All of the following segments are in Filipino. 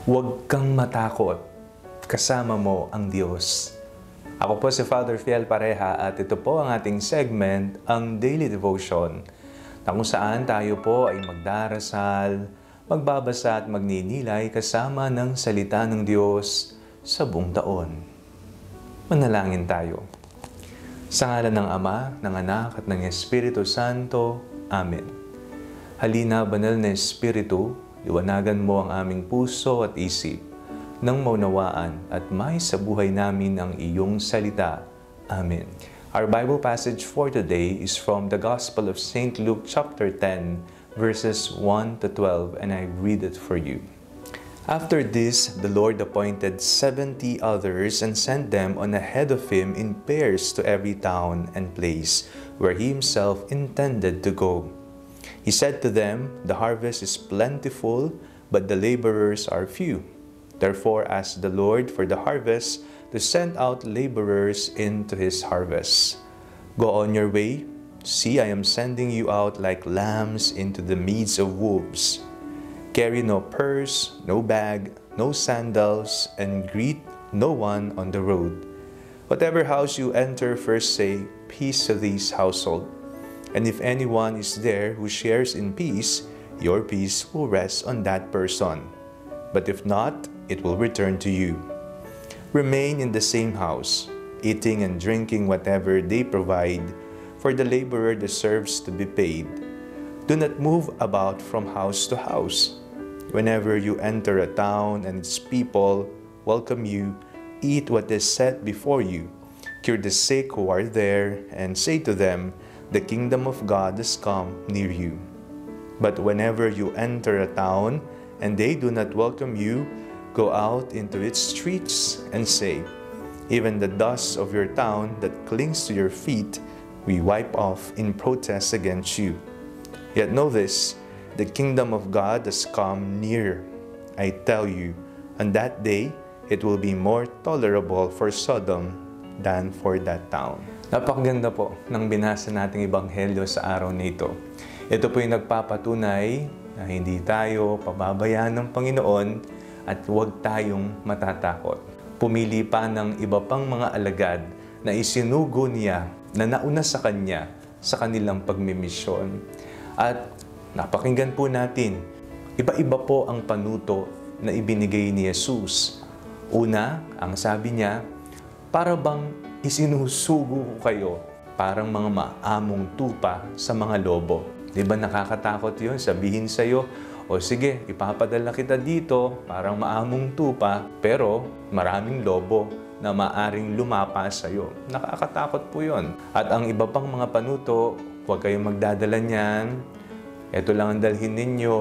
Huwag kang matakot. Kasama mo ang Diyos. Ako po si Father Fiel Pareha at ito po ang ating segment, ang Daily Devotion, na kung saan tayo po ay magdarasal, magbabasa at magninilay kasama ng salita ng Diyos sa buong taon. Manalangin tayo. Sa ngalan ng Ama, ng Anak at ng Espiritu Santo. Amen. Halina, banal na Espiritu, liwanagan mo ang aming puso at isip nang maunawaan at may sa buhay namin ang iyong salita. Amen. Our Bible passage for today is from the Gospel of St. Luke chapter 10, verses 1 to 12, and I read it for you. After this, the Lord appointed 70 others and sent them on ahead of him in pairs to every town and place where he himself intended to go. He said to them, "The harvest is plentiful, but the laborers are few. Therefore, ask the Lord for the harvest to send out laborers into his harvest. Go on your way. See, I am sending you out like lambs into the midst of wolves. Carry no purse, no bag, no sandals, and greet no one on the road. Whatever house you enter, first say, 'Peace to this household.' And if anyone is there who shares in peace, your peace will rest on that person. But if not, it will return to you. Remain in the same house, eating and drinking whatever they provide, for the laborer deserves to be paid. Do not move about from house to house. Whenever you enter a town and its people welcome you, eat what is set before you. Cure the sick who are there, and say to them, 'The kingdom of God has come near you.' But whenever you enter a town and they do not welcome you, go out into its streets and say, 'Even the dust of your town that clings to your feet, we wipe off in protest against you.' Yet know this, the kingdom of God has come near. I tell you, on that day, it will be more tolerable for Sodom than for that town." Napakaganda po ng binasa nating ebanghelyo sa araw na ito. Ito po yung nagpapatunay na hindi tayo pababayaan ng Panginoon at huwag tayong matatakot. Pumili pa ng iba pang mga alagad na isinugo niya na nauna sa kanya sa kanilang pagmimisyon. At napakinggan po natin, iba-iba po ang panuto na ibinigay ni Jesus. Una, ang sabi niya, para bang isinusugo ko kayo parang mga maamong tupa sa mga lobo. Di ba nakakatakot yun? Sabihin sa'yo, o sige, ipapadala kita dito, parang maamong tupa, pero maraming lobo na maaring lumapa sa'yo. Nakakatakot po yun. At ang iba pang mga panuto, huwag kayong magdadala niyan. Ito lang ang dalhin ninyo.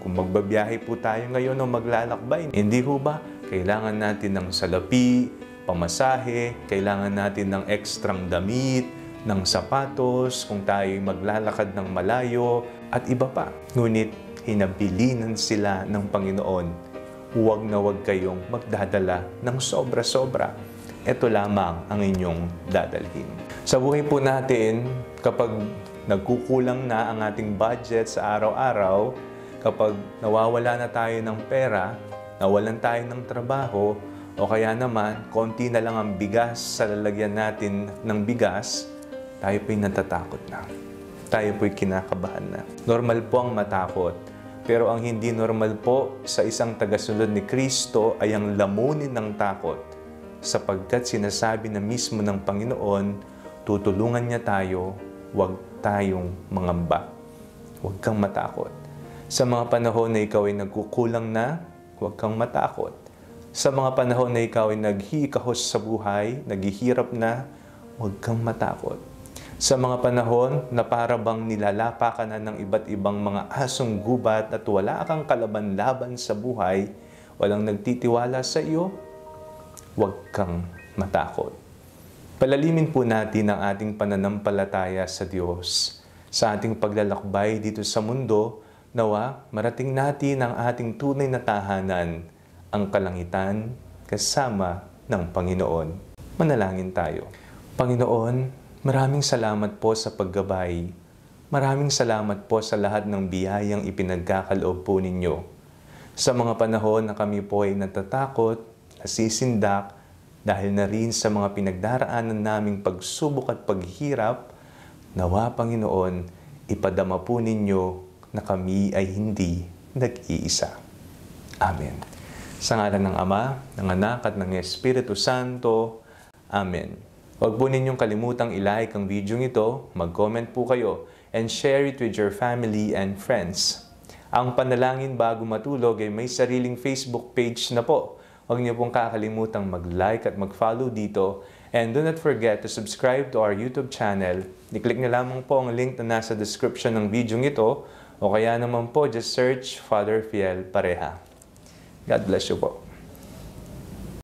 Kung magbabiyahe po tayo ngayon o maglalakbay, hindi ho ba? Kailangan natin ng salapi, pamasahe, kailangan natin ng ekstrang damit, ng sapatos, kung tayo'y maglalakad ng malayo, at iba pa. Ngunit, hinabilinan sila ng Panginoon. Huwag na huwag kayong magdadala ng sobra-sobra. Ito lamang ang inyong dadalhin. Sa buhay po natin, kapag nagkukulang na ang ating budget sa araw-araw, kapag nawawala na tayo ng pera, nawalan tayo ng trabaho, o kaya naman, konti na lang ang bigas sa lalagyan natin ng bigas, tayo po'y natatakot na. Tayo po'y kinakabahan na. Normal po ang matakot. Pero ang hindi normal po sa isang tagasunod ni Kristo ay ang lamunin ng takot. Sapagkat sinasabi na mismo ng Panginoon, tutulungan niya tayo, huwag tayong mangamba. Huwag kang matakot. Sa mga panahon na ikaw ay nagkukulang na, huwag kang matakot. Sa mga panahon na ikaw ay naghihikahos sa buhay, naghihirap na, huwag kang matakot. Sa mga panahon na para bang nilalapa ka na ng iba't ibang mga asong gubat at wala kang kalaban-laban sa buhay, walang nagtitiwala sa iyo, huwag kang matakot. Palalimin po natin ang ating pananampalataya sa Diyos. Sa ating paglalakbay dito sa mundo, nawa marating natin ang ating tunay na tahanan, ang kalangitan kasama ng Panginoon. Manalangin tayo. Panginoon, maraming salamat po sa paggabay. Maraming salamat po sa lahat ng biyayang ipinagkakaloob po ninyo. Sa mga panahon na kami po ay natatakot, nasisindak, dahil na rin sa mga pinagdaraanan naming pagsubok at paghirap, nawa Panginoon, ipadama po ninyo na kami ay hindi nag-iisa. Amen. Sa ngalan ng Ama, ng Anak at ng Espiritu Santo. Amen. Huwag po ninyong kalimutang i-like ang video ito, mag-comment po kayo, and share it with your family and friends. Ang Panalangin Bago Matulog ay may sariling Facebook page na po. Huwag niyo pong kakalimutang mag-like at mag-follow dito. And do not forget to subscribe to our YouTube channel. I-click na lamang po ang link na nasa description ng video ito o kaya naman po just search Father Fiel Pareha. God bless you po.